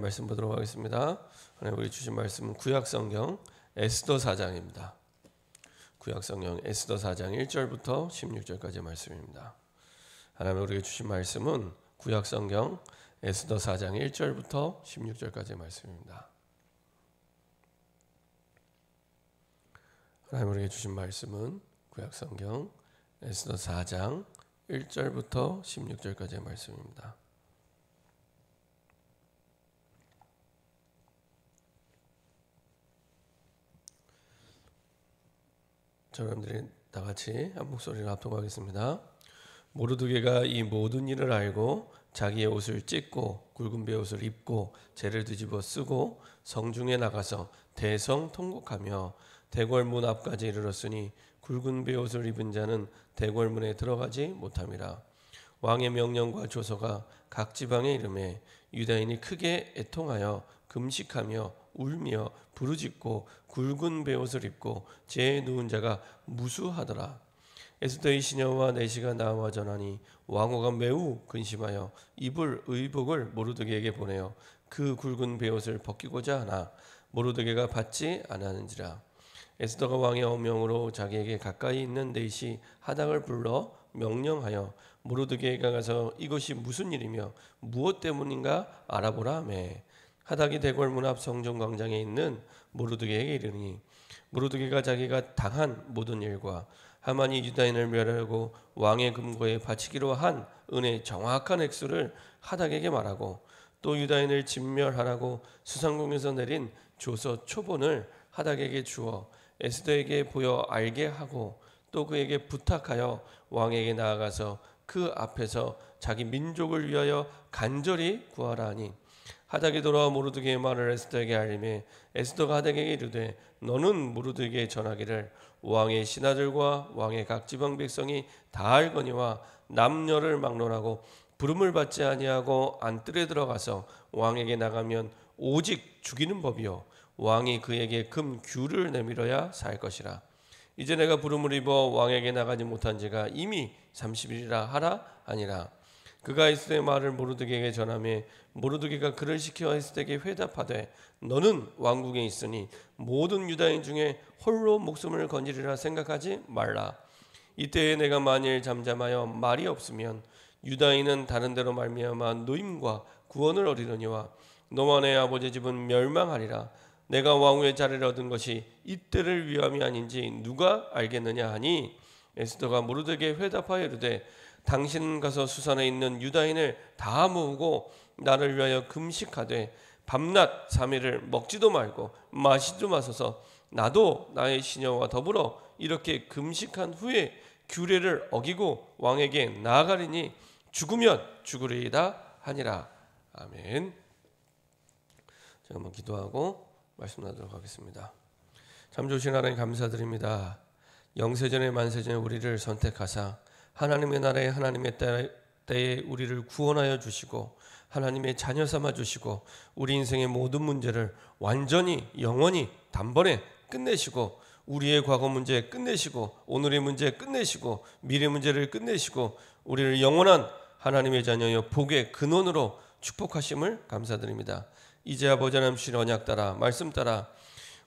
말씀 보도록 하겠습니다. 하나님 우리 주신 말씀은 구약성경 에스더 4장입니다. 구약성경 에스더 4장 1절부터 16절까지의 말씀입니다. 하나님 우리에게 주신 말씀은 구약성경 에스더 4장 1절부터 16절까지의 말씀입니다. 하나님 우리에게 주신 말씀은 구약성경 에스더 4장 1절부터 16절까지의 말씀입니다. 여러분들이 다 같이 한 목소리를 합독하겠습니다. 모르드게가 이 모든 일을 알고 자기의 옷을 찢고 굵은 베옷을 입고 재를 뒤집어 쓰고 성중에 나가서 대성 통곡하며 대궐문 앞까지 이르렀으니 굵은 베옷을 입은 자는 대궐문에 들어가지 못함이라. 왕의 명령과 조서가 각 지방에 이르매 유다인이 크게 애통하여 금식하며 울며 부르짖고 굵은 베옷을 입고 재에 누운 자가 무수하더라. 에스더의 시녀와 내시가 나와 전하니 왕후가 매우 근심하여 입을 의복을 모르드게에게 보내어 그 굵은 베옷을 벗기고자 하나 모르드게가 받지 않았는지라. 에스더가 왕의 어명으로 자기에게 가까이 있는 내시 하닥을 불러 명령하여 모르드게가 가서 이것이 무슨 일이며 무엇 때문인가 알아보라 하매 하닥이 대궐문 앞 성전 광장에 있는 모르드게에게 이르니 모르드게가 자기가 당한 모든 일과 하만이 유다인을 멸하려고 왕의 금고에 바치기로 한 은의 정확한 액수를 하닥에게 말하고 또 유다인을 진멸하라고 수상궁에서 내린 조서 초본을 하닥에게 주어 에스더에게 보여 알게 하고 또 그에게 부탁하여 왕에게 나아가서 그 앞에서 자기 민족을 위하여 간절히 구하라 하니 하닥이 돌아와 모르드게의 말을 에스더에게 알리매 에스더가 하닥에게 이르되 너는 모르드게에 전하기를 왕의 신하들과 왕의 각 지방 백성이 다 알거니와 남녀를 막론하고 부름을 받지 아니하고 안뜰에 들어가서 왕에게 나가면 오직 죽이는 법이요 왕이 그에게 금 규를 내밀어야 살 것이라. 이제 내가 부름을 입어 왕에게 나가지 못한 지가 이미 30일이라 하라 하니라. 그가 에스더의 말을 모르드게에게 전하매 모르드게가 그를 시켜 에스더에게 회답하되 너는 왕궁에 있으니 모든 유다인 중에 홀로 목숨을 건지리라 생각하지 말라. 이때에 내가 만일 잠잠하여 말이 없으면 유다인은 다른 데로 말미암아 노임과 구원을 얻으려니와 너와 내 아버지 집은 멸망하리라. 내가 왕후의 자리를 얻은 것이 이때를 위함이 아닌지 누가 알겠느냐 하니 에스더가 모르드게에게 회답하여 이르되 당신은 가서 수산에 있는 유다인을 다 모으고 나를 위하여 금식하되 밤낮 3일을 먹지도 말고 마시지도 마소서. 나도 나의 시녀와 더불어 이렇게 금식한 후에 규례를 어기고 왕에게 나아가리니 죽으면 죽으리이다 하니라. 아멘. 제가 한번 기도하고 말씀 나누도록 하겠습니다. 참 좋으신 하나님 감사드립니다. 영세전에 만세전에 우리를 선택하사 하나님의 나라에 하나님의 때에 우리를 구원하여 주시고 하나님의 자녀 삼아 주시고 우리 인생의 모든 문제를 완전히 영원히 단번에 끝내시고 우리의 과거 문제 끝내시고 오늘의 문제 끝내시고 미래 문제를 끝내시고 우리를 영원한 하나님의 자녀여 복의 근원으로 축복하심을 감사드립니다. 이제 아버지 하나님 주신 언약 따라 말씀 따라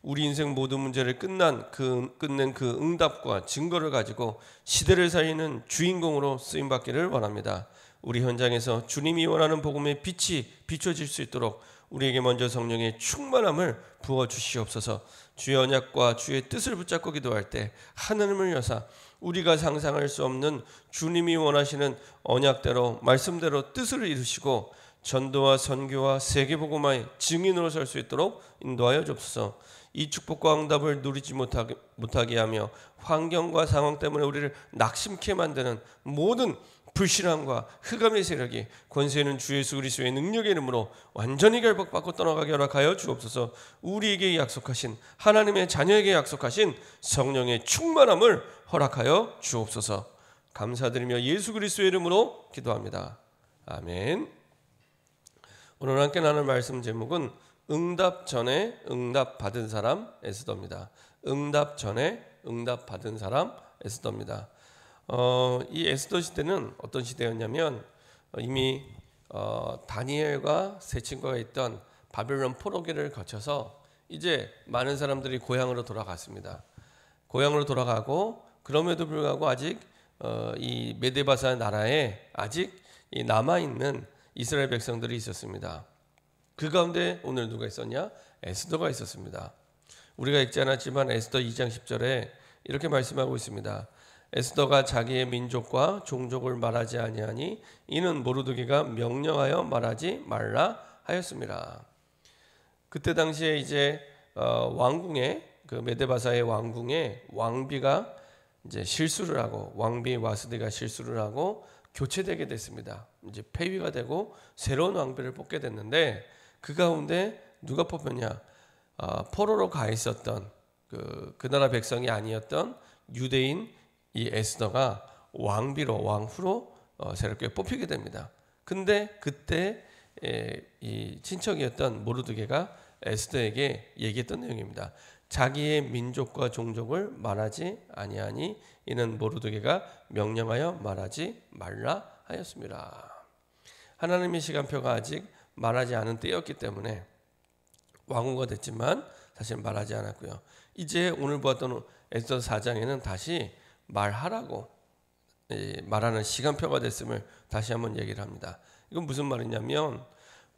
우리 인생 모든 문제를 끝낸 그 응답과 증거를 가지고 시대를 살리는 주인공으로 쓰임받기를 원합니다. 우리 현장에서 주님이 원하는 복음의 빛이 비춰질 수 있도록 우리에게 먼저 성령의 충만함을 부어주시옵소서. 주의 언약과 주의 뜻을 붙잡고 기도할 때 하나님을 여사 우리가 상상할 수 없는 주님이 원하시는 언약대로 말씀대로 뜻을 이루시고 전도와 선교와 세계복음화의 증인으로 설 수 있도록 인도하여 주옵소서. 이 축복과 응답을 누리지 못하게 하며 환경과 상황 때문에 우리를 낙심케 만드는 모든 불신앙과 흑암의 세력이 권세 있는 주 예수 그리스도의 능력의 이름으로 완전히 결박받고 떠나가게 허락하여 주옵소서. 우리에게 약속하신 하나님의 자녀에게 약속하신 성령의 충만함을 허락하여 주옵소서. 감사드리며 예수 그리스도의 이름으로 기도합니다. 아멘. 오늘 함께 나눌 말씀 제목은 응답 전에 응답 받은 사람 에스더입니다. 응답 전에 응답 받은 사람 에스더입니다. 이 에스더 시대는 어떤 시대였냐면 이미 다니엘과 세 친구가 있던 바벨론 포로기를 거쳐서 이제 많은 사람들이 고향으로 돌아갔습니다. 고향으로 돌아가고 그럼에도 불구하고 아직 이 메데바사 나라에 아직 남아 있는 이스라엘 백성들이 있었습니다. 그 가운데 오늘 누가 있었냐? 에스더가 있었습니다. 우리가 읽지 않았지만 에스더 2장 10절에 이렇게 말씀하고 있습니다. 에스더가 자기의 민족과 종족을 말하지 아니하니 이는 모르드게가 명령하여 말하지 말라 하였습니다. 그때 당시에 이제 왕궁에 그 메데바사의 왕궁에 왕비가 이제 실수를 하고 왕비 와스디가 실수를 하고 교체되게 됐습니다. 이제 폐위가 되고 새로운 왕비를 뽑게 됐는데 그 가운데 누가 뽑혔냐? 포로로 가 있었던 그 나라 백성이 아니었던 유대인 이 에스더가 왕비로 왕후로 새롭게 뽑히게 됩니다. 근데 그때 이 친척이었던 모르드게가 에스더에게 얘기했던 내용입니다. 자기의 민족과 종족을 말하지 아니하니 이는 모르드게가 명령하여 말하지 말라 하였습니다. 하나님의 시간표가 아직 말하지 않은 때였기 때문에 왕후가 됐지만 사실 말하지 않았고요. 이제 오늘 보았던 에스더 4장에는 다시 말하라고 말하는 시간표가 됐음을 다시 한번 얘기를 합니다. 이건 무슨 말이냐면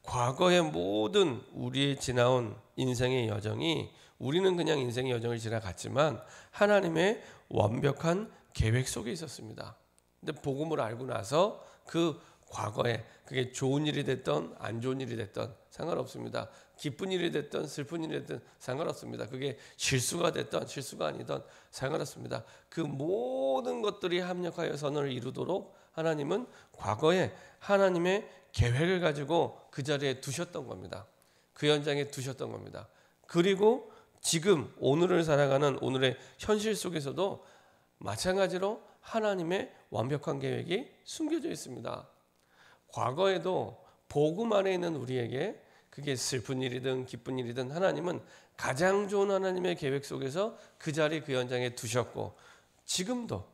과거의 모든 우리의 지나온 인생의 여정이 우리는 그냥 인생의 여정을 지나갔지만 하나님의 완벽한 계획 속에 있었습니다. 근데 복음을 알고 나서 그 과거에 그게 좋은 일이 됐던 안 좋은 일이 됐던 상관없습니다. 기쁜 일이 됐던 슬픈 일이 됐던 상관없습니다. 그게 실수가 됐던 실수가 아니던 상관없습니다. 그 모든 것들이 합력하여 선을 이루도록 하나님은 과거에 하나님의 계획을 가지고 그 자리에 두셨던 겁니다. 그 현장에 두셨던 겁니다. 그리고 지금 오늘을 살아가는 오늘의 현실 속에서도 마찬가지로 하나님의 완벽한 계획이 숨겨져 있습니다. 과거에도 복음 안에 있는 우리에게 그게 슬픈 일이든 기쁜 일이든 하나님은 가장 좋은 하나님의 계획 속에서 그 자리 그 현장에 두셨고 지금도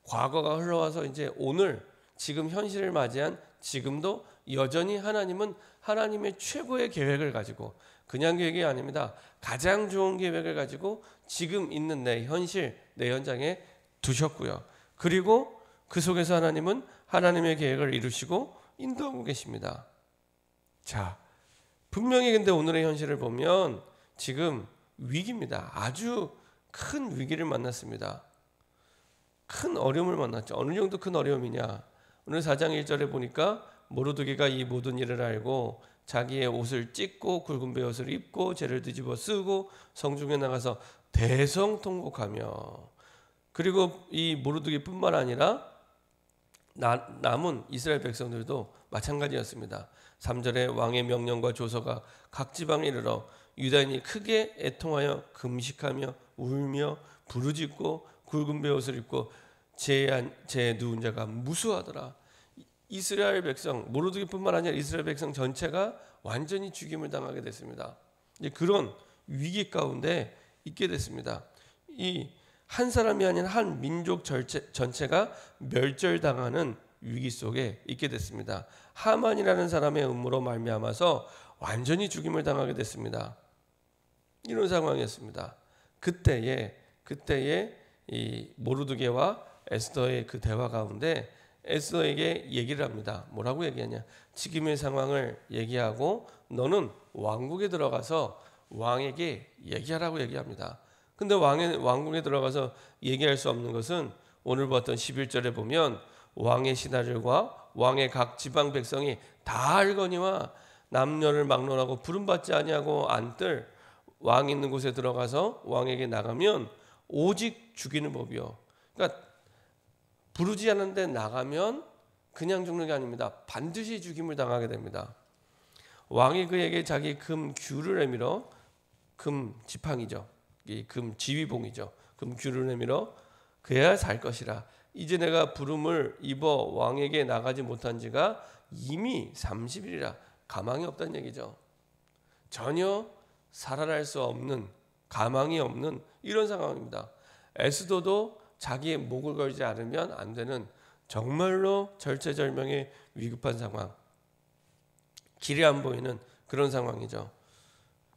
과거가 흘러와서 이제 오늘 지금 현실을 맞이한 지금도 여전히 하나님은 하나님의 최고의 계획을 가지고 그냥 계획이 아닙니다. 가장 좋은 계획을 가지고 지금 있는 내 현실 내 현장에 두셨고요. 그리고 그 속에서 하나님은 하나님의 계획을 이루시고 인도하고 계십니다. 자, 분명히 근데 오늘의 현실을 보면 지금 위기입니다. 아주 큰 위기를 만났습니다. 큰 어려움을 만났죠. 어느 정도 큰 어려움이냐? 오늘 4장 1절에 보니까 모르드게가 이 모든 일을 알고 자기의 옷을 찢고 굵은 베옷을 입고 재를 뒤집어 쓰고 성중에 나가서 대성통곡하며 그리고 이 모르드게뿐만 아니라 남은 이스라엘 백성들도 마찬가지였습니다. 3절에 왕의 명령과 조서가 각 지방에 이르러 유다인이 크게 애통하여 금식하며 울며 부르짖고 굵은 베옷을 입고 제 누운 자가 무수하더라. 이스라엘 백성 모르드게뿐만 아니라 이스라엘 백성 전체가 완전히 죽임을 당하게 됐습니다. 이제 그런 위기 가운데 있게 됐습니다. 이 한 사람이 아닌 한 민족 전체가 멸절당하는 위기 속에 있게 됐습니다. 하만이라는 사람의 음모로 말미암아서 완전히 죽임을 당하게 됐습니다. 이런 상황이었습니다. 그때에 이 모르드게와 에스더의 그 대화 가운데 에스더에게 얘기를 합니다. 뭐라고 얘기하냐? 지금의 상황을 얘기하고 너는 왕국에 들어가서 왕에게 얘기하라고 얘기합니다. 근데 왕궁에 들어가서 얘기할 수 없는 것은 오늘 봤던 11절에 보면 왕의 신하들과 왕의 각 지방 백성이 다 알거니와 남녀를 막론하고 부름받지 아니하고 안뜰 왕 있는 곳에 들어가서 왕에게 나가면 오직 죽이는 법이요. 그러니까 부르지 않는데 나가면 그냥 죽는 게 아닙니다. 반드시 죽임을 당하게 됩니다. 왕이 그에게 자기 금 귤을 내밀어 금 지팡이죠. 이 금 지휘봉이죠. 금 귤을 내밀어 그야 살 것이라. 이제 내가 부름을 입어 왕에게 나가지 못한 지가 이미 30일이라. 가망이 없다는 얘기죠. 전혀 살아날 수 없는 가망이 없는 이런 상황입니다. 에스더도 자기의 목을 걸지 않으면 안 되는 정말로 절체절명의 위급한 상황, 길이 안 보이는 그런 상황이죠.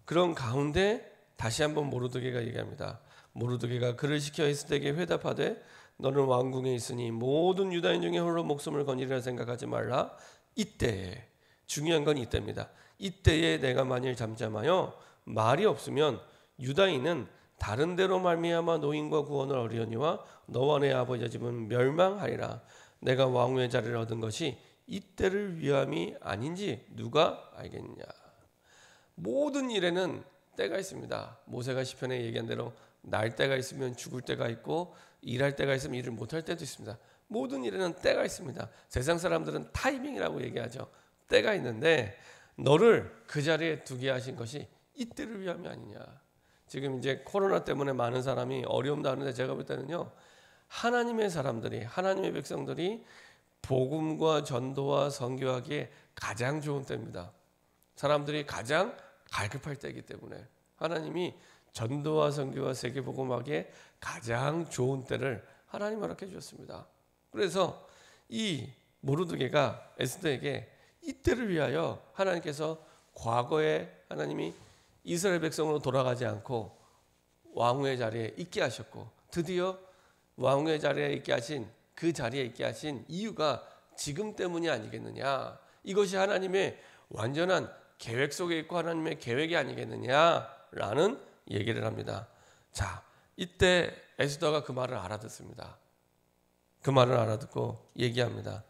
그런 가운데 다시 한번 모르드게가 얘기합니다. 모르드게가 그를 시켜 에스더에게 회답하되 너는 왕궁에 있으니 모든 유다인 중에 홀로 목숨을 건지리라 생각하지 말라. 이때에, 중요한 건 이때입니다. 이때에 내가 만일 잠잠하여 말이 없으면 유다인은 다른 데로 말미암아 노인과 구원을 얻으려니와 너와 내 아버지의 집은 멸망하리라. 내가 왕후의 자리를 얻은 것이 이때를 위함이 아닌지 누가 알겠느냐. 모든 일에는 때가 있습니다. 모세가 시편에 얘기한 대로 날 때가 있으면 죽을 때가 있고 일할 때가 있으면 일을 못할 때도 있습니다. 모든 일에는 때가 있습니다. 세상 사람들은 타이밍이라고 얘기하죠. 때가 있는데 너를 그 자리에 두게 하신 것이 이때를 위함이 아니냐. 지금 이제 코로나 때문에 많은 사람이 어려움 당하는데 제가 볼 때는요, 하나님의 사람들이, 하나님의 백성들이 복음과 전도와 선교하기에 가장 좋은 때입니다. 사람들이 가장 갈급할 때이기 때문에 하나님이 전도와 선교와 세계복음하기에 가장 좋은 때를 하나님 허락해 주셨습니다. 그래서 이 모르드게가 에스더에게 이때를 위하여 하나님께서 과거에 하나님이 이스라엘 백성으로 돌아가지 않고 왕후의 자리에 있게 하셨고 드디어 왕후의 자리에 있게 하신 그 자리에 있게 하신 이유가 지금 때문이 아니겠느냐. 이것이 하나님의 완전한 계획 속에 있고 하나님의 계획이 아니겠느냐라는 얘기를 합니다. 자, 이때 에스더가 그 말을 알아듣습니다. 그 말을 알아듣고 얘기합니다.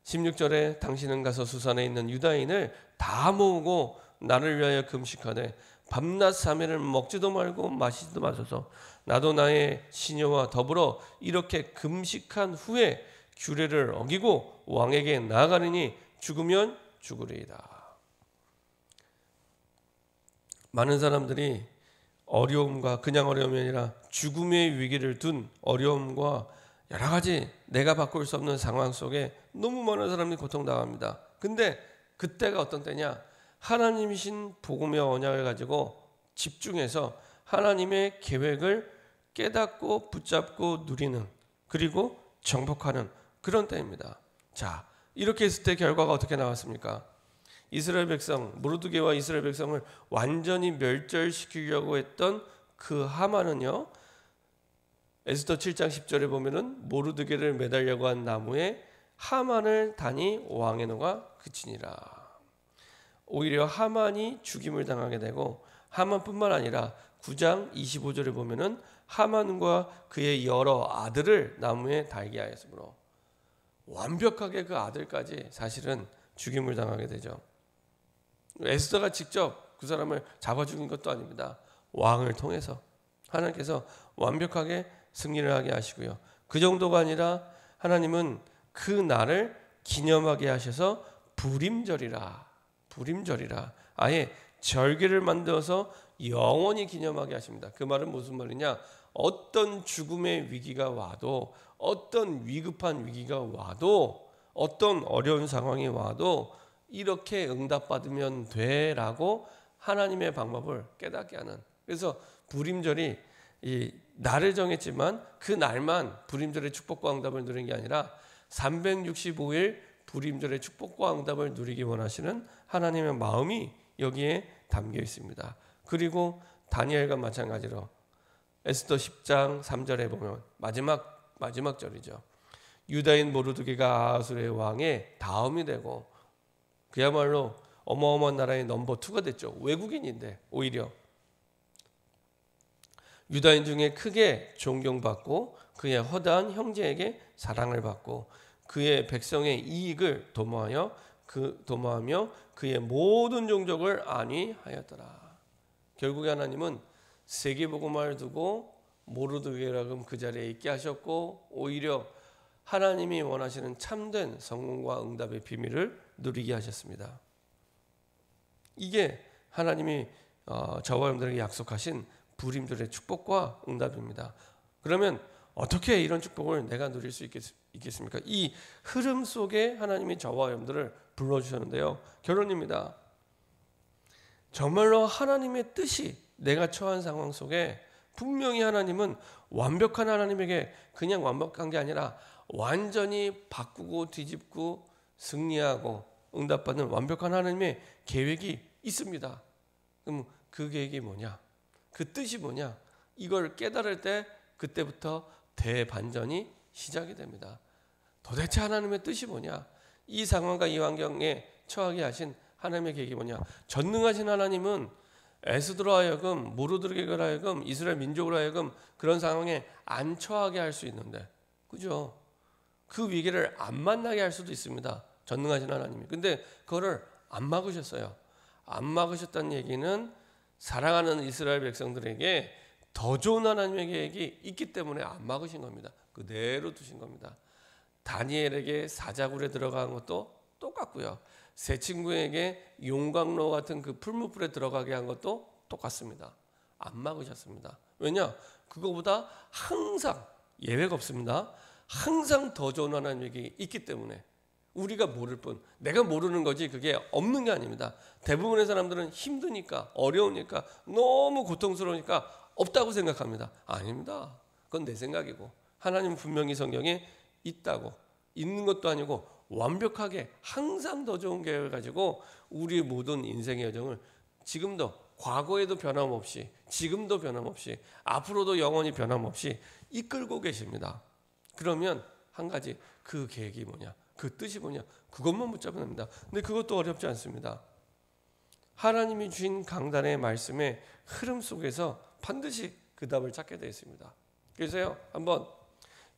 16절에 당신은 가서 수산에 있는 유다인을 다 모으고 나를 위하여 금식하되 밤낮 3일을 먹지도 말고 마시지도 마소서. 나도 나의 시녀와 더불어 이렇게 금식한 후에 규례를 어기고 왕에게 나아가느니 죽으면 죽으리이다. 많은 사람들이 어려움과 그냥 어려움이 아니라 죽음의 위기를 둔 어려움과 여러 가지 내가 바꿀 수 없는 상황 속에 너무 많은 사람이 고통당합니다. 근데 그때가 어떤 때냐? 하나님이신 복음의 언약을 가지고 집중해서 하나님의 계획을 깨닫고 붙잡고 누리는, 그리고 정복하는 그런 때입니다. 자, 이렇게 했을 때 결과가 어떻게 나왔습니까? 이스라엘 백성, 모르드게와 이스라엘 백성을 완전히 멸절시키려고 했던 그 하만은요, 에스더 7장 10절에 보면은 모르드게를 매달려고 한 나무에 하만을 다니 왕의 노가 그치니라. 오히려 하만이 죽임을 당하게 되고, 하만뿐만 아니라 9장 25절에 보면은 하만과 그의 여러 아들을 나무에 달게 하였으므로 완벽하게 그 아들까지 사실은 죽임을 당하게 되죠. 에스더가 직접 그 사람을 잡아 죽인 것도 아닙니다. 왕을 통해서 하나님께서 완벽하게 승리를 하게 하시고요. 그 정도가 아니라 하나님은 그 날을 기념하게 하셔서 부림절이라 아예 절기를 만들어서 영원히 기념하게 하십니다. 그 말은 무슨 말이냐? 어떤 죽음의 위기가 와도, 어떤 위급한 위기가 와도, 어떤 어려운 상황이 와도 이렇게 응답받으면 돼라고 하나님의 방법을 깨닫게 하는. 그래서 부림절이 이 날을 정했지만 그 날만 부림절의 축복과 응답을 누리는 게 아니라 365일 부림절의 축복과 응답을 누리기 원하시는 하나님의 마음이 여기에 담겨 있습니다. 그리고 다니엘과 마찬가지로 에스더 10장 3절에 보면 마지막 절이죠. 유다인 모르드게가 아하수르의 왕의 다음이 되고 그야말로 어마어마한 나라의 넘버 2가 됐죠. 외국인인데 오히려 유다인 중에 크게 존경받고 그의 허다한 형제에게 사랑을 받고 그의 백성의 이익을 도모하며 그의 모든 종족을 안위하였더라. 결국에 하나님은 세계복음화를 두고 모르드게라금 그 자리에 있게 하셨고, 오히려 하나님이 원하시는 참된 성공과 응답의 비밀을 누리게 하셨습니다. 이게 하나님이 저와 여러분들에게 약속하신 부림절의 축복과 응답입니다. 그러면 어떻게 이런 축복을 내가 누릴 수 있겠습니까? 이 흐름 속에 하나님이 저와 여러분들을 불러주셨는데요. 결론입니다. 정말로 하나님의 뜻이 내가 처한 상황 속에 분명히 하나님은 완벽한 하나님에게 그냥 완벽한 게 아니라 완전히 바꾸고 뒤집고 승리하고 응답받는 완벽한 하나님의 계획이 있습니다. 그럼 그 계획이 뭐냐? 그 뜻이 뭐냐? 이걸 깨달을 때 그때부터 대반전이 시작이 됩니다. 도대체 하나님의 뜻이 뭐냐? 이 상황과 이 환경에 처하게 하신 하나님의 계획이 뭐냐? 전능하신 하나님은 에스더로 하여금, 모르드게로 하여금, 이스라엘 민족으로 하여금 그런 상황에 안 처하게 할 수 있는데, 그죠? 그 위기를 안 만나게 할 수도 있습니다. 전능하신 하나님이. 근데 그거를 안 막으셨어요. 안 막으셨다는 얘기는 사랑하는 이스라엘 백성들에게 더 좋은 하나님의 계획이 있기 때문에 안 막으신 겁니다. 그대로 두신 겁니다. 다니엘에게 사자굴에 들어간 것도 똑같고요. 세 친구에게 용광로 같은 그 풀무불에 들어가게 한 것도 똑같습니다. 안 막으셨습니다. 왜냐? 그거보다 항상 예외가 없습니다. 항상 더 좋은 하나님의 계획이 있기 때문에 우리가 모를 뿐, 내가 모르는 거지 그게 없는 게 아닙니다. 대부분의 사람들은 힘드니까, 어려우니까, 너무 고통스러우니까 없다고 생각합니다. 아닙니다. 그건 내 생각이고, 하나님은 분명히 성경에 있다고, 있는 것도 아니고 완벽하게 항상 더 좋은 계획을 가지고 우리의 모든 인생의 여정을 지금도, 과거에도 변함없이, 지금도 변함없이, 앞으로도 영원히 변함없이 이끌고 계십니다. 그러면 한 가지, 그 계획이 뭐냐, 그 뜻이 뭐냐, 그것만 붙잡으면 됩니다. 근데 그것도 어렵지 않습니다. 하나님이 주신 강단의 말씀의 흐름 속에서 반드시 그 답을 찾게 되어 있습니다. 그래서요, 한번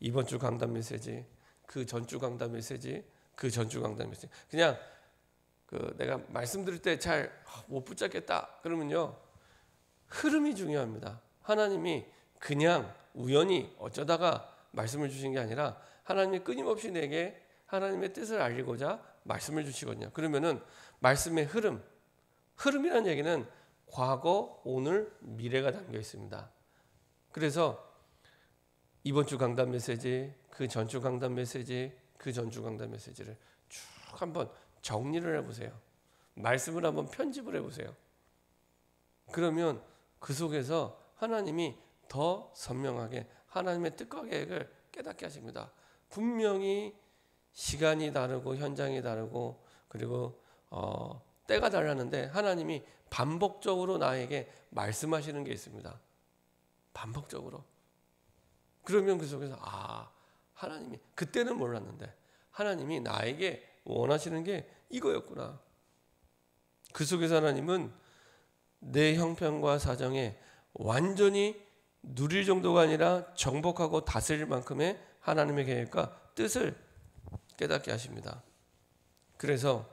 이번 주 강단 메시지, 그 전주 강단 메시지, 그 전주 강단 메시지, 그냥 내가 말씀드릴 때 잘 못 붙잡겠다 그러면요, 흐름이 중요합니다. 하나님이 그냥 우연히 어쩌다가 말씀을 주신 게 아니라 하나님이 끊임없이 내게 하나님의 뜻을 알리고자 말씀을 주시거든요. 그러면은 말씀의 흐름이라는 얘기는 과거, 오늘, 미래가 담겨 있습니다. 그래서 이번 주 강단 메시지, 그 전주 강단 메시지, 그 전주 강단 메시지를 쭉 한번 정리를 해보세요. 말씀을 한번 편집을 해보세요. 그러면 그 속에서 하나님이 더 선명하게 하나님의 뜻과 계획을 깨닫게 하십니다. 분명히 시간이 다르고 현장이 다르고 그리고 때가 달랐는데 하나님이 반복적으로 나에게 말씀하시는 게 있습니다. 반복적으로. 그러면 그 속에서 하나님이, 그때는 몰랐는데 하나님이 나에게 원하시는 게 이거였구나. 그 속에서 하나님은 내 형편과 사정에 완전히 누릴 정도가 아니라 정복하고 다스릴 만큼의 하나님의 계획과 뜻을 깨닫게 하십니다. 그래서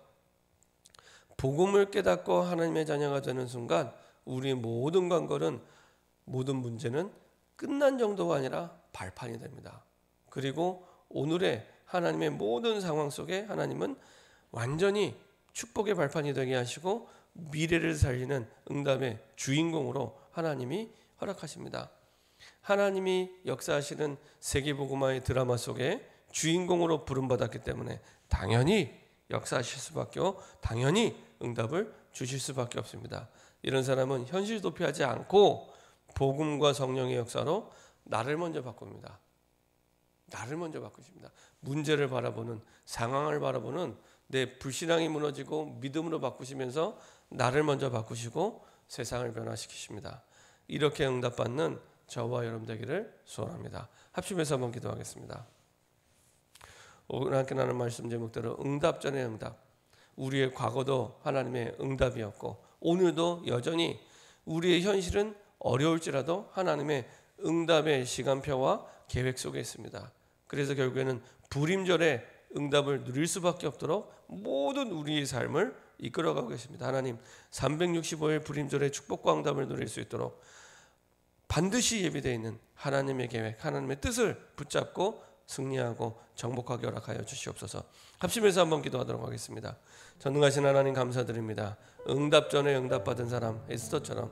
복음을 깨닫고 하나님의 자녀가 되는 순간 우리의 모든 관건은, 모든 문제는 끝난 정도가 아니라 발판이 됩니다. 그리고 오늘의 하나님의 모든 상황 속에 하나님은 완전히 축복의 발판이 되게 하시고 미래를 살리는 응답의 주인공으로 하나님이 허락하십니다. 하나님이 역사하시는 세계복음화의 드라마 속에 주인공으로 부름받았기 때문에 당연히 역사하실 수밖에 없고 당연히 응답을 주실 수밖에 없습니다. 이런 사람은 현실 도피하지 않고 복음과 성령의 역사로 나를 먼저 바꿉니다. 나를 먼저 바꾸십니다. 문제를 바라보는, 상황을 바라보는 내 불신앙이 무너지고 믿음으로 바꾸시면서 나를 먼저 바꾸시고 세상을 변화시키십니다. 이렇게 응답받는 저와 여러분 되기를 소원합니다. 합심해서 한번 기도하겠습니다. 오늘 함께 나눈 말씀 제목대로 응답 전의 응답. 우리의 과거도 하나님의 응답이었고 오늘도 여전히 우리의 현실은 어려울지라도 하나님의 응답의 시간표와 계획 속에 있습니다. 그래서 결국에는 불임절의 응답을 누릴 수밖에 없도록 모든 우리의 삶을 이끌어가고 계십니다. 하나님, 365일 불임절의 축복과 응답을 누릴 수 있도록 반드시 예비되어 있는 하나님의 계획, 하나님의 뜻을 붙잡고 승리하고 정복하게 허락하여 주시옵소서. 합심해서 한번 기도하도록 하겠습니다. 전능하신 하나님 감사드립니다. 응답 전에 응답받은 사람 에스더처럼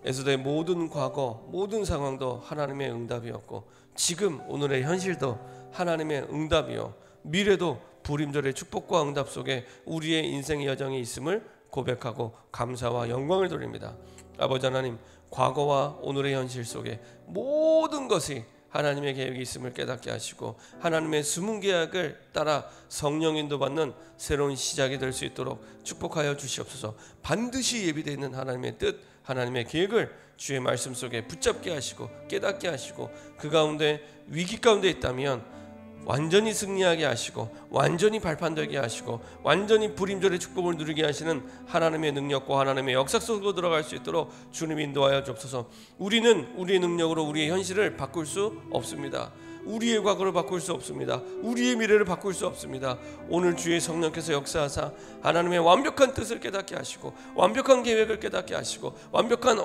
에스더의 모든 과거, 모든 상황도 하나님의 응답이었고 지금 오늘의 현실도 하나님의 응답이요 미래도 불임절의 축복과 응답 속에 우리의 인생의 여정이 있음을 고백하고 감사와 영광을 돌립니다. 아버지 하나님, 과거와 오늘의 현실 속에 모든 것이 하나님의 계획이 있음을 깨닫게 하시고 하나님의 숨은 계약을 따라 성령 인도받는 새로운 시작이 될 수 있도록 축복하여 주시옵소서. 반드시 예비되어 있는 하나님의 뜻, 하나님의 계획을 주의 말씀 속에 붙잡게 하시고 깨닫게 하시고 그 가운데 위기 가운데 있다면 완전히 승리하게 하시고 완전히 발판되게 하시고 완전히 불임절의 축복을 누리게 하시는 하나님의 능력과 하나님의 역사 속으로 들어갈 수 있도록 주님 인도하여 주옵소서. 우리는 우리의 능력으로 우리의 현실을 바꿀 수 없습니다. 우리의 과거를 바꿀 수 없습니다. 우리의 미래를 바꿀 수 없습니다. 오늘 주의 성령께서 역사하사 하나님의 완벽한 뜻을 깨닫게 하시고 완벽한 계획을 깨닫게 하시고 완벽한